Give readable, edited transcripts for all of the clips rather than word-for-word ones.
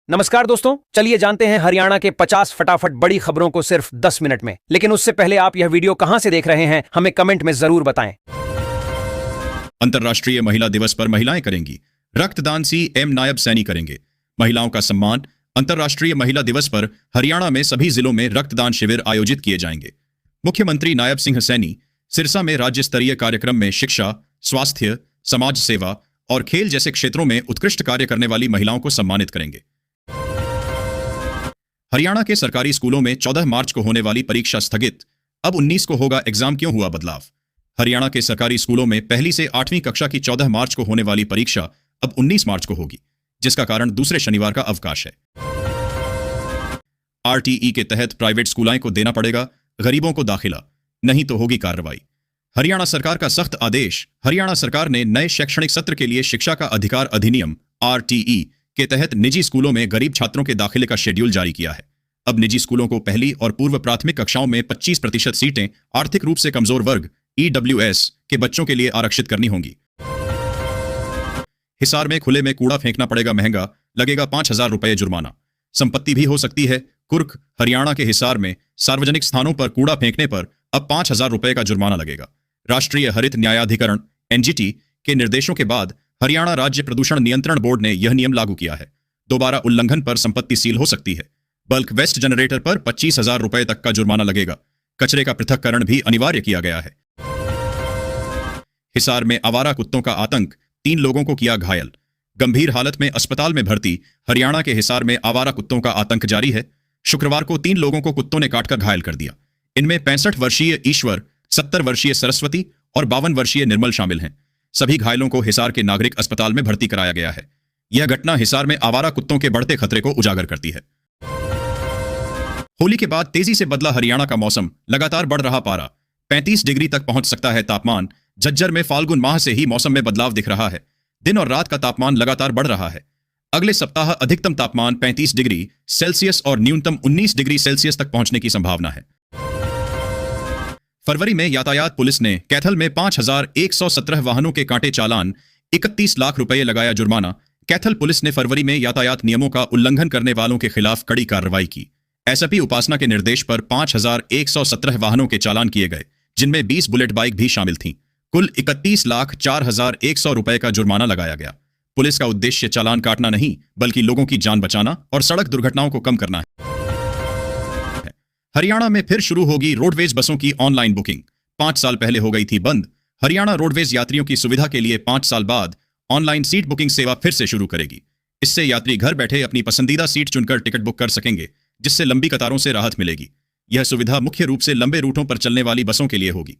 नमस्कार दोस्तों, चलिए जानते हैं हरियाणा के 50 फटाफट बड़ी खबरों को सिर्फ 10 मिनट में। लेकिन उससे पहले आप यह वीडियो कहां से देख रहे हैं, हमें कमेंट में जरूर बताएं। अंतर्राष्ट्रीय महिला दिवस पर महिलाएं करेंगी रक्तदान, सीएम नायब सैनी करेंगे महिलाओं का सम्मान। अंतर्राष्ट्रीय महिला दिवस पर हरियाणा में सभी जिलों में रक्तदान शिविर आयोजित किए जाएंगे। मुख्यमंत्री नायब सिंह सैनी सिरसा में राज्य स्तरीय कार्यक्रम में शिक्षा, स्वास्थ्य, समाज सेवा और खेल जैसे क्षेत्रों में उत्कृष्ट कार्य करने वाली महिलाओं को सम्मानित करेंगे। हरियाणा के सरकारी स्कूलों में 14 मार्च को होने वाली परीक्षा स्थगित, अब 19 को होगा एग्जाम। क्यों हुआ बदलाव? हरियाणा के सरकारी स्कूलों में पहली से 8वीं कक्षा की 14 मार्च को होने वाली परीक्षा अब 19 मार्च को होगी, जिसका कारण दूसरे शनिवार का अवकाश है। आरटीई के तहत प्राइवेट स्कूलों को देना पड़ेगा गरीबों को दाखिला, नहीं तो होगी कार्रवाई। हरियाणा सरकार का सख्त आदेश। हरियाणा सरकार ने नए शैक्षणिक सत्र के लिए शिक्षा का अधिकार अधिनियम आरटीई के तहत निजी स्कूलों में गरीब छात्रों के दाखिले का शेड्यूल जारी किया है। अब निजी स्कूलों को पहली और पूर्व प्राथमिक कक्षाओं में 25% सीटें आर्थिक रूप से कमजोर वर्ग ईडब्ल्यूएस के बच्चों के लिए आरक्षित करनी होंगी। हिसार में खुले में कूड़ा फेंकना पड़ेगा महंगा, लगेगा 5,000 रुपये जुर्माना। संपत्ति भी हो सकती है कुर्क। हरियाणा के हिसार में सार्वजनिक स्थानों पर कूड़ा फेंकने पर अब 5,000 रुपये का जुर्माना लगेगा। राष्ट्रीय हरित न्यायाधिकरण एनजीटी के निर्देशों के बाद हरियाणा राज्य प्रदूषण नियंत्रण बोर्ड ने यह नियम लागू किया है। दोबारा उल्लंघन पर संपत्ति सील हो सकती है। बल्क वेस्ट जनरेटर पर 25,000 रुपये तक का जुर्माना लगेगा। कचरे का पृथक्करण भी अनिवार्य किया गया है। हिसार में आवारा कुत्तों का आतंक, 3 लोगों को किया घायल, गंभीर हालत में अस्पताल में भर्ती। हरियाणा के हिसार में आवारा कुत्तों का आतंक जारी है। शुक्रवार को 3 लोगों को कुत्तों ने काटकर घायल कर दिया। इनमें 65 वर्षीय ईश्वर, 70 वर्षीय सरस्वती और 52 वर्षीय निर्मल शामिल हैं। सभी घायलों को हिसार के नागरिक अस्पताल में भर्ती कराया गया है। यह घटना हिसार में आवारा कुत्तों के बढ़ते खतरे को उजागर करती है। होली के बाद तेजी से बदला हरियाणा का मौसम, लगातार बढ़ रहा पारा, 35 डिग्री तक पहुंच सकता है तापमान। झज्जर में फाल्गुन माह से ही मौसम में बदलाव दिख रहा है। दिन और रात का तापमान लगातार बढ़ रहा है। अगले सप्ताह अधिकतम तापमान 35 डिग्री सेल्सियस और न्यूनतम 19 डिग्री सेल्सियस तक पहुंचने की संभावना है। फरवरी में यातायात पुलिस ने कैथल में 5,117 वाहनों के काटे चालान, 31 लाख रुपए लगाया जुर्माना। कैथल पुलिस ने फरवरी में यातायात नियमों का उल्लंघन करने वालों के खिलाफ कड़ी कार्रवाई की। एसपी उपासना के निर्देश पर 5,117 वाहनों के चालान किए गए, जिनमें 20 बुलेट बाइक भी शामिल थीं। कुल 31,04,100 रुपए का जुर्माना लगाया गया। पुलिस का उद्देश्य चालान काटना नहीं, बल्कि लोगों की जान बचाना और सड़क दुर्घटनाओं को कम करना है। हरियाणा में फिर शुरू होगी रोडवेज बसों की ऑनलाइन बुकिंग। 5 साल पहले हो गई थी बंद। हरियाणा रोडवेज यात्रियों की सुविधा के लिए 5 साल बाद ऑनलाइन सीट बुकिंग सेवा फिर से शुरू करेगी। इससे यात्री घर बैठे अपनी पसंदीदा सीट चुनकर टिकट बुक कर सकेंगे, जिससे लंबी कतारों से राहत मिलेगी। यह सुविधा मुख्य रूप से लंबे रूटों पर चलने वाली बसों के लिए होगी।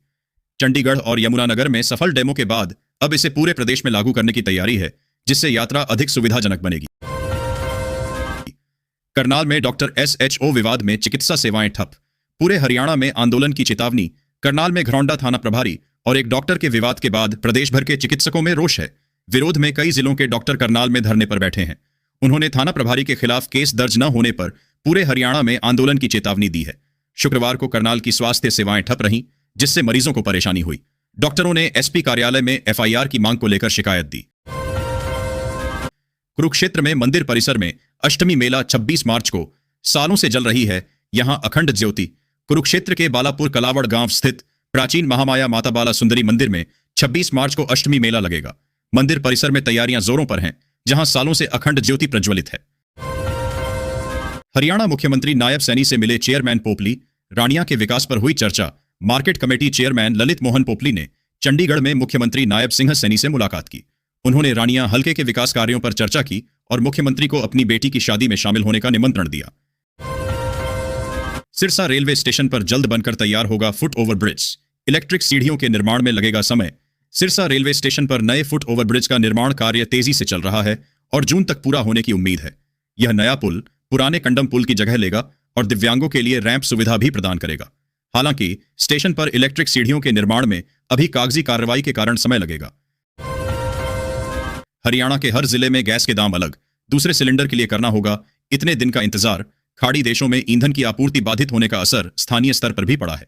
चंडीगढ़ और यमुनानगर में सफल डेमो के बाद अब इसे पूरे प्रदेश में लागू करने की तैयारी है, जिससे यात्रा अधिक सुविधाजनक बनेगी। करनाल में डॉक्टर SHO विवाद में चिकित्सा सेवाएं ठप, पूरे हरियाणा में आंदोलन की चेतावनी। करनाल में घरौंडा थाना प्रभारी और एक डॉक्टर के विवाद के बाद प्रदेश भर के चिकित्सकों में रोष है। विरोध में कई जिलों के डॉक्टर करनाल में धरने पर बैठे हैं। उन्होंने थाना प्रभारी के खिलाफ केस दर्ज न होने पर पूरे हरियाणा में आंदोलन की चेतावनी दी है। शुक्रवार को करनाल की स्वास्थ्य सेवाएं ठप रहीं, जिससे मरीजों को परेशानी हुई। डॉक्टरों ने SP कार्यालय में FIR की मांग को लेकर शिकायत दी। कुरुक्षेत्र में मंदिर परिसर में अष्टमी मेला 26 मार्च को सालों से जल रही है। यहां अखंड ज्योति। कुरुक्षेत्र के बालापुर कलावड़ गांव स्थित प्राचीन महामाया माता बाला सुंदरी मंदिर में 26 मार्च को अष्टमी मेला लगेगा। मंदिर परिसर में तैयारियां जोरों पर हैं, जहां सालों से अखंड ज्योति प्रज्वलित है। हरियाणा मुख्यमंत्री नायब सैनी से मिले चेयरमैन पोपली। रानिया के विकास पर हुई चर्चा। Market committee chairman Lalit Mohan Popli ने चंडीगढ़ में मुख्यमंत्री नायब सिंह सैनी से मुलाकात की। उन्होंने रानिया हलके के विकास कार्यों पर चर्चा की और मुख्यमंत्री को अपनी बेटी की शादी में शामिल होने का निमंत्रण दिया। सिरसा रेलवे स्टेशन पर जल्द बनकर तैयार होगा फुट ओवर ब्रिज। इलेक्ट्रिक सीढ़ियों के निर्माण में लगेगा समय। सिरसा रेलवे स्टेशन पर नए फुट ओवर ब्रिज का निर्माण कार्य तेजी से चल रहा है और जून तक पूरा होने की उम्मीद है। यह नया पुल पुराने कंडम पुल की जगह लेगा और दिव्यांगों के लिए रैंप सुविधा भी प्रदान करेगा। हालांकि स्टेशन पर इलेक्ट्रिक सीढ़ियों के निर्माण में अभी कागजी कार्रवाई के कारण समय लगेगा। हरियाणा के हर जिले में गैस के दाम अलग। दूसरे सिलेंडर के लिए करना होगा इतने दिन का इंतजार। खाड़ी देशों में ईंधन की आपूर्ति बाधित होने का असर स्थानीय स्तर पर भी पड़ा है।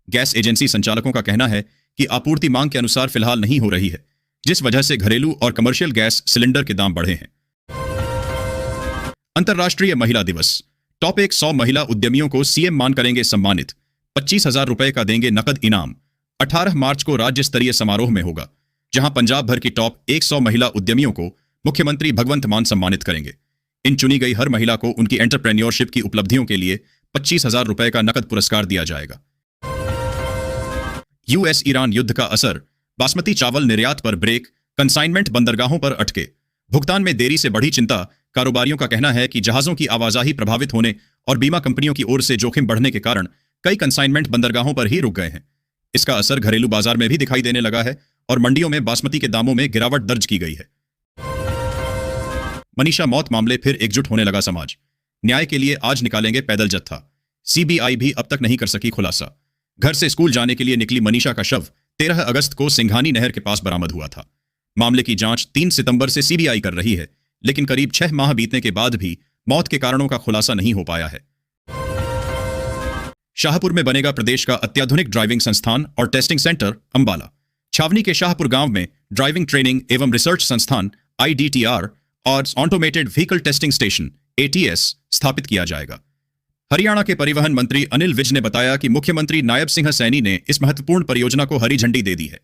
गैस एजेंसी संचालकों का कहना है कि आपूर्ति मांग के अनुसार फिलहाल नहीं हो रही है, जिस वजह से घरेलू और कमर्शियल गैस सिलेंडर के दाम बढ़े हैं। अंतर्राष्ट्रीय महिला दिवस। टॉप 100 महिला उद्यमियों को सीएम मान करेंगे सम्मानित। 25,000 रुपए का देंगे नकद इनाम। 18 मार्च को राज्य स्तरीय समारोह में होगा, जहां पंजाब भर की टॉप 100 महिला उद्यमियों को मुख्यमंत्री भगवंत मान सम्मानित करेंगे। इन चुनी गई हर महिला को उनकी एंटरप्रेन्योरशिप की उपलब्धियों के लिए 25,000 रुपए का नकद पुरस्कार दिया जाएगा। यूएस ईरान युद्ध का असर। बासमती चावल निर्यात पर ब्रेक। कंसाइनमेंट बंदरगाहों पर अटके। भुगतान में देरी से बढ़ी चिंता। कारोबारियों का कहना है कि जहाजों की आवाजाही प्रभावित होने और बीमा कंपनियों की ओर से जोखिम बढ़ने के कारण कई कंसाइनमेंट बंदरगाहों पर ही रुक गए हैं। इसका असर घरेलू बाजार में भी दिखाई देने लगा है और मंडियों में बासमती के दामों में गिरावट दर्ज की गई है। मनीषा मौत मामले फिर एकजुट होने लगा समाज। न्याय के लिए आज निकालेंगे पैदल जत्था। सीबीआई भी अब तक नहीं कर सकी खुलासा। घर से स्कूल जाने के लिए निकली मनीषा का शव 13 अगस्त को सिंघानी नहर के पास बरामद हुआ था। मामले की जांच 3 सितंबर से सीबीआई कर रही है, लेकिन करीब 6 माह बीतने के बाद भी मौत के कारणों का खुलासा नहीं हो पाया है। शाहपुर में बनेगा प्रदेश का अत्याधुनिक ड्राइविंग संस्थान और टेस्टिंग सेंटर। अंबाला छावनी के शाहपुर गांव में ड्राइविंग ट्रेनिंग एवं रिसर्च संस्थान IDTR और automated vehicle testing station ATS स्थापित किया जाएगा। हरियाणा के परिवहन मंत्री अनिल विज ने बताया कि मुख्यमंत्री नायब सिंह सैनी ने इस महत्वपूर्ण परियोजना को हरी झंडी दे दी है।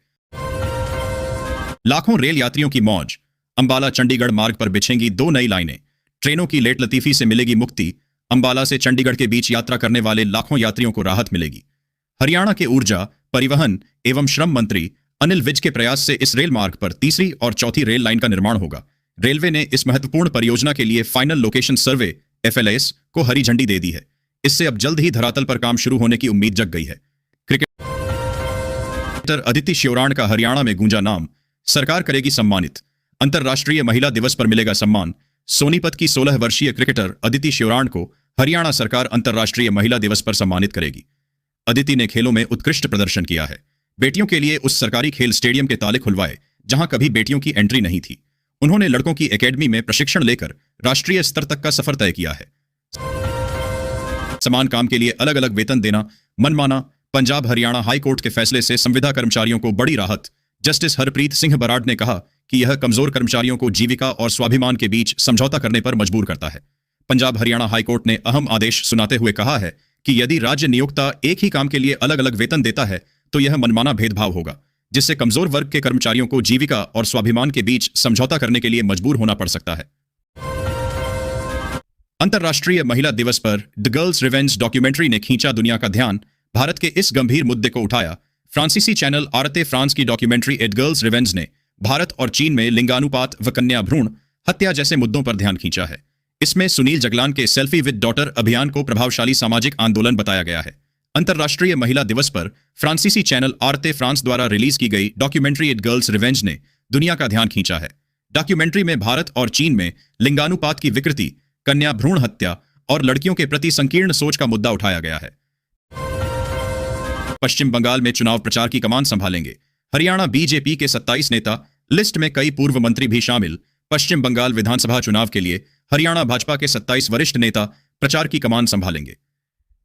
लाखों रेल यात्रियों की मौज। अंबाला चंडीगढ़ मार्ग पर बिछेंगी 2 नई लाइनें। ट्रेनों की लेट लतीफी से मिलेगी मुक्ति। अंबाला से चंडीगढ़ के बीच यात्रा करने वाले लाखों यात्रियों को राहत मिलेगी। हरियाणा के ऊर्जा, परिवहन एवं श्रम मंत्री अनिल विज के प्रयास से इस रेल मार्ग पर तीसरी और चौथी रेल लाइन का निर्माण होगा। रेलवे ने इस महत्वपूर्ण परियोजना के लिए फाइनल लोकेशन सर्वे FLS को हरी झंडी दे दी है। इससे अब जल्द ही धरातल पर काम शुरू होने की उम्मीद जग गई है। क्रिकेटर अदिति श्योराण का हरियाणा में गूंजा नाम। सरकार करेगी सम्मानित। अंतर्राष्ट्रीय महिला दिवस पर मिलेगा सम्मान। सोनीपत की 16 वर्षीय क्रिकेटर अदिति श्योराण को हरियाणा सरकार अंतर्राष्ट्रीय महिला दिवस पर सम्मानित करेगी। अदिति ने खेलों में उत्कृष्ट प्रदर्शन किया है। बेटियों के लिए उस सरकारी खेल स्टेडियम के ताले खुलवाए जहां कभी बेटियों की एंट्री नहीं थी। उन्होंने लड़कों की एकेडमी में प्रशिक्षण लेकर राष्ट्रीय स्तर तक का सफर तय किया है। समान काम के लिए अलग अलग वेतन देना मनमाना। पंजाब हरियाणा हाई कोर्ट के फैसले से संविदा कर्मचारियों को बड़ी राहत। जस्टिस हरप्रीत सिंह बराड़ ने कहा कि यह कमजोर कर्मचारियों को जीविका और स्वाभिमान के बीच समझौता करने पर मजबूर करता है। पंजाब हरियाणा हाई कोर्ट ने अहम आदेश सुनाते हुए कहा है कि यदि राज्य नियोक्ता एक ही काम के लिए अलग अलग वेतन देता है तो यह मनमाना भेदभाव होगा, जिससे कमजोर वर्ग के कर्मचारियों को जीविका और स्वाभिमान के बीच समझौता करने के लिए मजबूर होना पड़ सकता है। अंतर्राष्ट्रीय महिला दिवस पर द गर्ल्स रिवेंज डॉक्यूमेंट्री ने खींचा दुनिया का ध्यान। भारत के इस गंभीर मुद्दे को उठाया। फ्रांसीसी चैनल आरते फ्रांस की डॉक्यूमेंट्री एड गर्ल्स रिवेंज ने भारत और चीन में लिंगानुपात व कन्या भ्रूण हत्या जैसे मुद्दों पर ध्यान खींचा है। इसमें सुनील जगलान के सेल्फी विद डॉटर अभियान को प्रभावशाली सामाजिक आंदोलन बताया गया है। अंतर्राष्ट्रीय महिला दिवस पर फ्रांसीसी चैनल आरते फ्रांस द्वारा रिलीज की गई डॉक्यूमेंट्री एड गर्ल्स रिवेंज ने दुनिया का ध्यान खींचा है। डॉक्यूमेंट्री में भारत और चीन में लिंगानुपात की विकृति, कन्या भ्रूण हत्या और लड़कियों के प्रति संकीर्ण सोच का मुद्दा उठाया गया है। पश्चिम बंगाल में चुनाव प्रचार की कमान संभालेंगे। हरियाणा बीजेपी के 27 नेता, लिस्ट में कई पूर्व मंत्री भी शामिल। पश्चिम बंगाल विधानसभा चुनाव के लिए हरियाणा भाजपा के 27 वरिष्ठ नेता प्रचार की कमान संभालेंगे।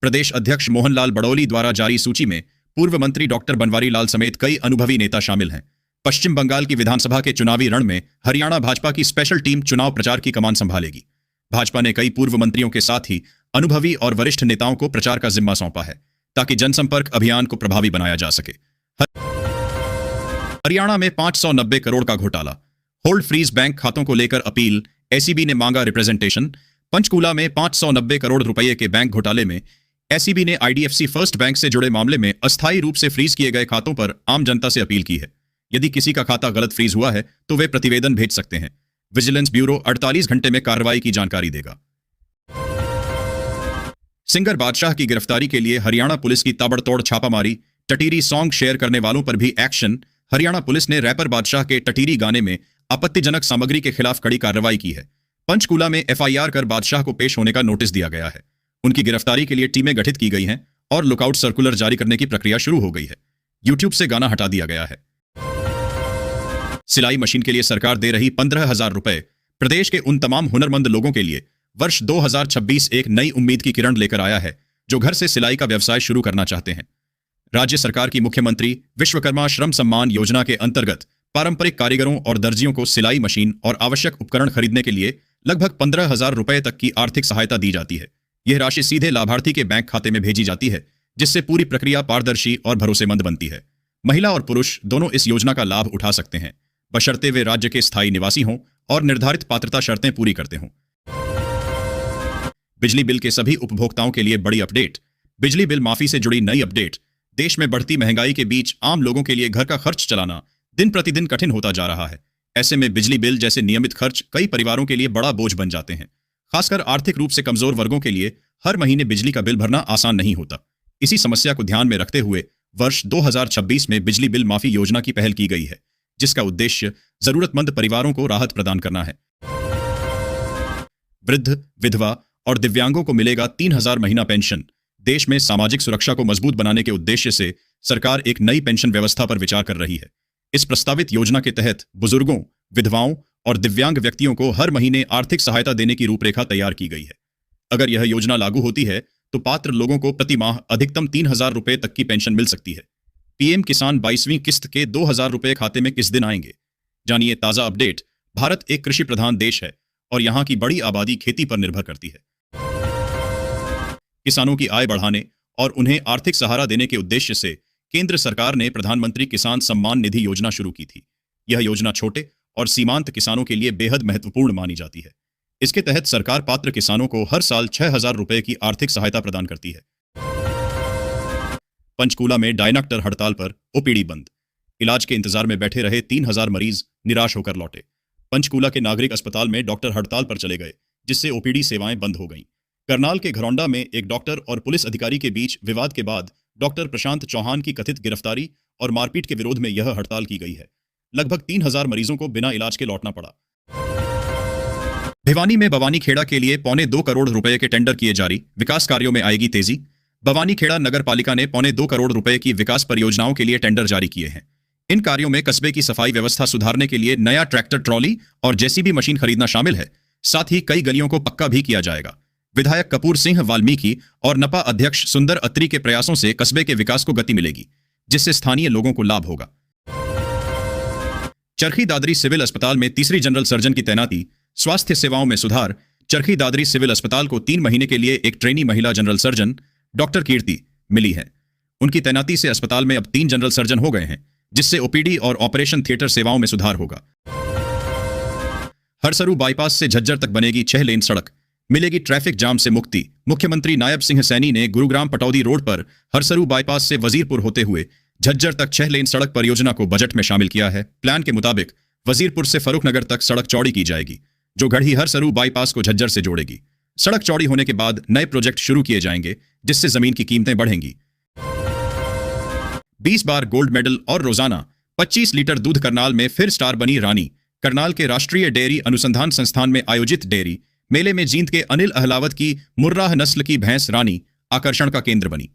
प्रदेश अध्यक्ष मोहनलाल बड़ौली द्वारा जारी सूची में पूर्व मंत्री डॉक्टर बनवारी लाल समेत कई अनुभवी नेता शामिल हैं। पश्चिम बंगाल की विधानसभा के चुनावी रण में हरियाणा भाजपा की स्पेशल टीम चुनाव प्रचार की कमान संभालेगी। भाजपा ने कई पूर्व मंत्रियों के साथ ही अनुभवी और वरिष्ठ नेताओं को प्रचार का जिम्मा सौंपा है, ताकि जनसंपर्क अभियान को प्रभावी बनाया जा सके। हरियाणा में 590 करोड़ का घोटाला। होल्ड फ्रीज बैंक खातों को लेकर अपील। एसीबी ने मांगा रिप्रेजेंटेशन। पंचकूला में 590 करोड़ रुपए के बैंक घोटाले में एसीबी ने IDFC फर्स्ट बैंक से जुड़े मामले में अस्थायी रूप से फ्रीज किए गए खातों पर आम जनता से अपील की है। यदि किसी का खाता गलत फ्रीज हुआ है तो वे प्रतिवेदन भेज सकते हैं। विजिलेंस ब्यूरो 48 घंटे में कार्रवाई की जानकारी देगा। सिंगर बादशाह की गिरफ्तारी के लिए हरियाणा पुलिस की ताबड़तोड़ छापामारी। टटीरी सॉन्ग शेयर करने वालों पर भी एक्शन। हरियाणा पुलिस ने रैपर बादशाह के टटीरी गाने में आपत्तिजनक सामग्री के खिलाफ कड़ी कार्रवाई की है। पंचकूला में FIR कर बादशाह को पेश होने का नोटिस दिया गया है। उनकी गिरफ्तारी के लिए टीमें गठित की गई हैं और लुकआउट सर्कुलर जारी करने की प्रक्रिया शुरू हो गई है। YouTube से गाना हटा दिया गया है। सिलाई मशीन के लिए सरकार दे रही 15,000 रुपए। प्रदेश के उन तमाम हुनरमंद लोगों के लिए वर्ष 2026 एक नई उम्मीद की किरण लेकर आया है जो घर से सिलाई का व्यवसाय शुरू करना चाहते हैं। राज्य सरकार की मुख्यमंत्री विश्वकर्मा श्रम सम्मान योजना के अंतर्गत पारंपरिक कारीगरों और दर्जियों को सिलाई मशीन और आवश्यक उपकरण खरीदने के लिए लगभग 15,000 रुपए तक की आर्थिक सहायता दी जाती है। यह राशि सीधे लाभार्थी के बैंक खाते में भेजी जाती है, जिससे पूरी प्रक्रिया पारदर्शी और भरोसेमंद बनती है। महिला और पुरुष दोनों इस योजना का लाभ उठा सकते हैं, बशर्ते वे राज्य के स्थायी निवासी हों और निर्धारित पात्रता शर्तें पूरी करते हों। बिजली बिल के सभी उपभोक्ताओं के लिए बड़ी अपडेट। बिजली बिल माफी से जुड़ी नई अपडेट। देश में बढ़ती महंगाई के बीच आम लोगों के लिए घर का खर्च चलाना दिन प्रतिदिन कठिन होता जा रहा है। ऐसे में बिजली बिल जैसे नियमित खर्च कई परिवारों के लिए बड़ा बोझ बन जाते हैं। खासकर आर्थिक रूप से कमजोर वर्गों के लिए हर महीने बिजली का बिल भरना आसान नहीं होता। इसी समस्या को ध्यान में रखते हुए वर्ष 2026 में बिजली बिल माफी योजना की पहल की गई है, जिसका उद्देश्य जरूरतमंद परिवारों को राहत प्रदान करना है। वृद्ध, विधवा और दिव्यांगों को मिलेगा 3,000 महीना पेंशन। देश में सामाजिक सुरक्षा को मजबूत बनाने के उद्देश्य से सरकार एक नई पेंशन व्यवस्था पर विचार कर रही है। इस प्रस्तावित योजना के तहत बुजुर्गों, विधवाओं और दिव्यांग व्यक्तियों को हर महीने आर्थिक सहायता देने की रूपरेखा तैयार की गई है। अगर यह योजना लागू होती है तो पात्र लोगों को प्रति माह अधिकतम 3,000 रुपए तक की पेंशन मिल सकती है। पीएम किसान 22वीं किस्त के 2,000 रुपए खाते में किस दिन आएंगे? जानिए ताजा अपडेट। भारत एक कृषि प्रधान देश है और यहां की बड़ी आबादी खेती पर निर्भर करती है। किसानों की आय बढ़ाने और उन्हें आर्थिक सहारा देने के उद्देश्य से केंद्र सरकार ने प्रधानमंत्री किसान सम्मान निधि योजना शुरू की थी। यह योजना छोटे और सीमांत किसानों के लिए बेहद महत्वपूर्ण मानी जाती है। इसके तहत सरकार पात्र किसानों को हर साल 6,000 रुपए की आर्थिक सहायता प्रदान करती है। पंचकूला में डायनेक्टर हड़ताल पर ओपीडी बंद। इलाज के इंतजार में बैठे रहे 3,000 मरीज निराश होकर लौटे। पंचकूला के नागरिक अस्पताल में डॉक्टर हड़ताल पर चले गए, जिससे ओपीडी सेवाएं बंद हो गईं। करनाल के घरौंडा में एक डॉक्टर और पुलिस अधिकारी के बीच विवाद के बाद डॉक्टर प्रशांत चौहान की कथित गिरफ्तारी और मारपीट के विरोध में यह हड़ताल की गई है। लगभग 3,000 मरीजों को बिना इलाज के लौटना पड़ा। भिवानी में बवानीखेड़ा के लिए 2.25 करोड़ रुपए के टेंडर किए जारी। विकास कार्यों में आएगी तेजी। बवानीखेड़ा नगर पालिका ने 2.25 करोड़ रुपए की विकास परियोजनाओं के लिए टेंडर जारी किए हैं। इन कार्यों में कस्बे की सफाई व्यवस्था सुधारने के लिए नया ट्रैक्टर ट्रॉली और जेसीबी मशीन खरीदना शामिल है। साथ ही कई गलियों को पक्का भी किया जाएगा। विधायक कपूर सिंह वाल्मीकि और नपा अध्यक्ष सुंदर अत्री के प्रयासों से कस्बे के विकास को गति मिलेगी, जिससे स्थानीय लोगों को लाभ होगा। चरखी दादरी सिविल अस्पताल में तीसरी जनरल सर्जन की तैनाती। स्वास्थ्य सेवाओं में सुधार। चरखी दादरी सिविल अस्पताल को 3 महीने के लिए एक ट्रेनी महिला जनरल सर्जन डॉक्टर कीर्ति मिली है। उनकी तैनाती से अस्पताल में अब 3 जनरल सर्जन हो गए हैं, जिससे ओपीडी और ऑपरेशन थिएटर सेवाओं में सुधार होगा। हरसरू बाईपास से झज्जर तक बनेगी 6 लेन सड़क। मिलेगी ट्रैफिक जाम से मुक्ति। मुख्यमंत्री नायब सिंह सैनी ने गुरुग्राम पटौदी रोड पर हरसरू बाईपास से वजीरपुर होते हुए झज्जर तक 6 लेन सड़क परियोजना को बजट में शामिल किया है। प्लान के मुताबिक वजीरपुर से फर्रुखनगर तक सड़क चौड़ी की जाएगी, जो गढ़ी हरसरू बाईपास को झज्जर से जोड़ेगी। सड़क चौड़ी होने के बाद नए प्रोजेक्ट शुरू किए जाएंगे, जिससे जमीन की कीमतें बढ़ेंगी। 20 बार गोल्ड मेडल और रोजाना 25 लीटर दूध करनाल में फिर स्टार बनी रानी। करनाल के राष्ट्रीय डेयरी अनुसंधान संस्थान में आयोजित डेयरी मेले में जींद के अनिल अहलावत की मुर्राह नस्ल की भैंस रानी आकर्षण का केंद्र बनी।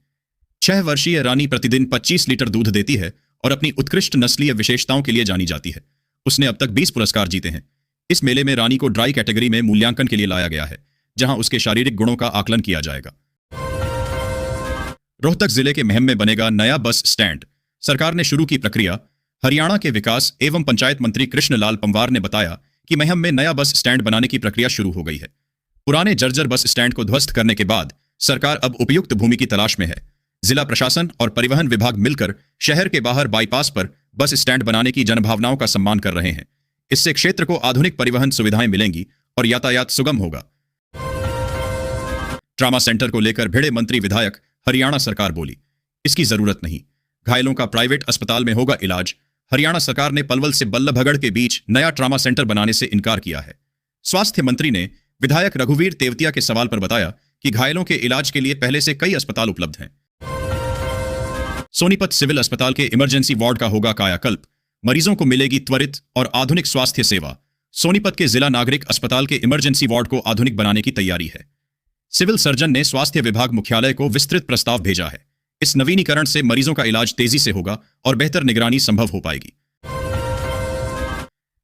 6 वर्षीय रानी प्रतिदिन 25 लीटर दूध देती है और अपनी उत्कृष्ट नस्लीय विशेषताओं के लिए जानी जाती है। उसने अब तक 20 पुरस्कार जीते हैं। इस मेले में रानी को ड्राई कैटेगरी में मूल्यांकन के लिए लाया गया है, जहां उसके शारीरिक गुणों का आकलन किया जाएगा। रोहतक जिले के महम में बनेगा नया बस स्टैंड। सरकार ने शुरू की प्रक्रिया। हरियाणा के विकास एवं पंचायत मंत्री कृष्णलाल पंवार ने बताया कि महम में नया बस स्टैंड बनाने की प्रक्रिया शुरू हो गई है। पुराने जर्जर बस स्टैंड को ध्वस्त करने के बाद सरकार अब उपयुक्त भूमि की तलाश में है। जिला प्रशासन और परिवहन विभाग मिलकर शहर के बाहर बाईपास पर बस स्टैंड बनाने की जनभावनाओं का सम्मान कर रहे हैं। इससे क्षेत्र को आधुनिक परिवहन सुविधाएं मिलेंगी और यातायात सुगम होगा। ट्रामा सेंटर को लेकर भिड़े मंत्री विधायक। हरियाणा सरकार बोली, इसकी जरूरत नहीं, घायलों का प्राइवेट अस्पताल में होगा इलाज। हरियाणा सरकार ने पलवल से बल्लभगढ़ के बीच नया ट्रामा सेंटर बनाने से इनकार किया है। स्वास्थ्य मंत्री ने विधायक रघुवीर तेवतिया के सवाल पर बताया कि घायलों के इलाज के लिए पहले से कई अस्पताल उपलब्ध हैं। सोनीपत सिविल अस्पताल के इमरजेंसी वार्ड का होगा कायाकल्प। मरीजों को मिलेगी त्वरित और आधुनिक स्वास्थ्य सेवा। सोनीपत के जिला नागरिक अस्पताल के इमरजेंसी वार्ड को आधुनिक बनाने की तैयारी है। सिविल सर्जन ने स्वास्थ्य विभाग मुख्यालय को विस्तृत प्रस्ताव भेजा है। इस नवीनीकरण से मरीजों का इलाज तेजी से होगा और बेहतर निगरानी संभव हो पाएगी।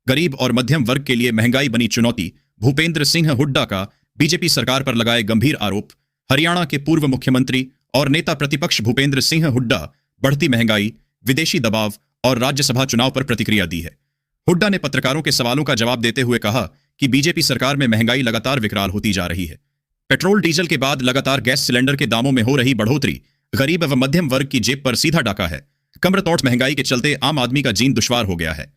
गरीब और मध्यम वर्ग के लिए महंगाई बनी चुनौती। भूपेंद्र सिंह हुड्डा का बीजेपी सरकार पर लगाए गंभीर आरोप। हरियाणा के पूर्व मुख्यमंत्री और नेता प्रतिपक्ष भूपेंद्र सिंह हुड्डा बढ़ती महंगाई, विदेशी दबाव और राज्यसभा चुनाव पर प्रतिक्रिया दी है। हुड्डा ने पत्रकारों के सवालों का जवाब देते हुए कहा कि बीजेपी सरकार में महंगाई लगातार विकराल होती जा रही है। पेट्रोल डीजल के बाद लगातार गैस सिलेंडर के दामों में हो रही बढ़ोतरी गरीब व मध्यम वर्ग की जेब पर सीधा डाका है। कमर तोड़ महंगाई के चलते आम आदमी का जीन दुश्वार हो गया है।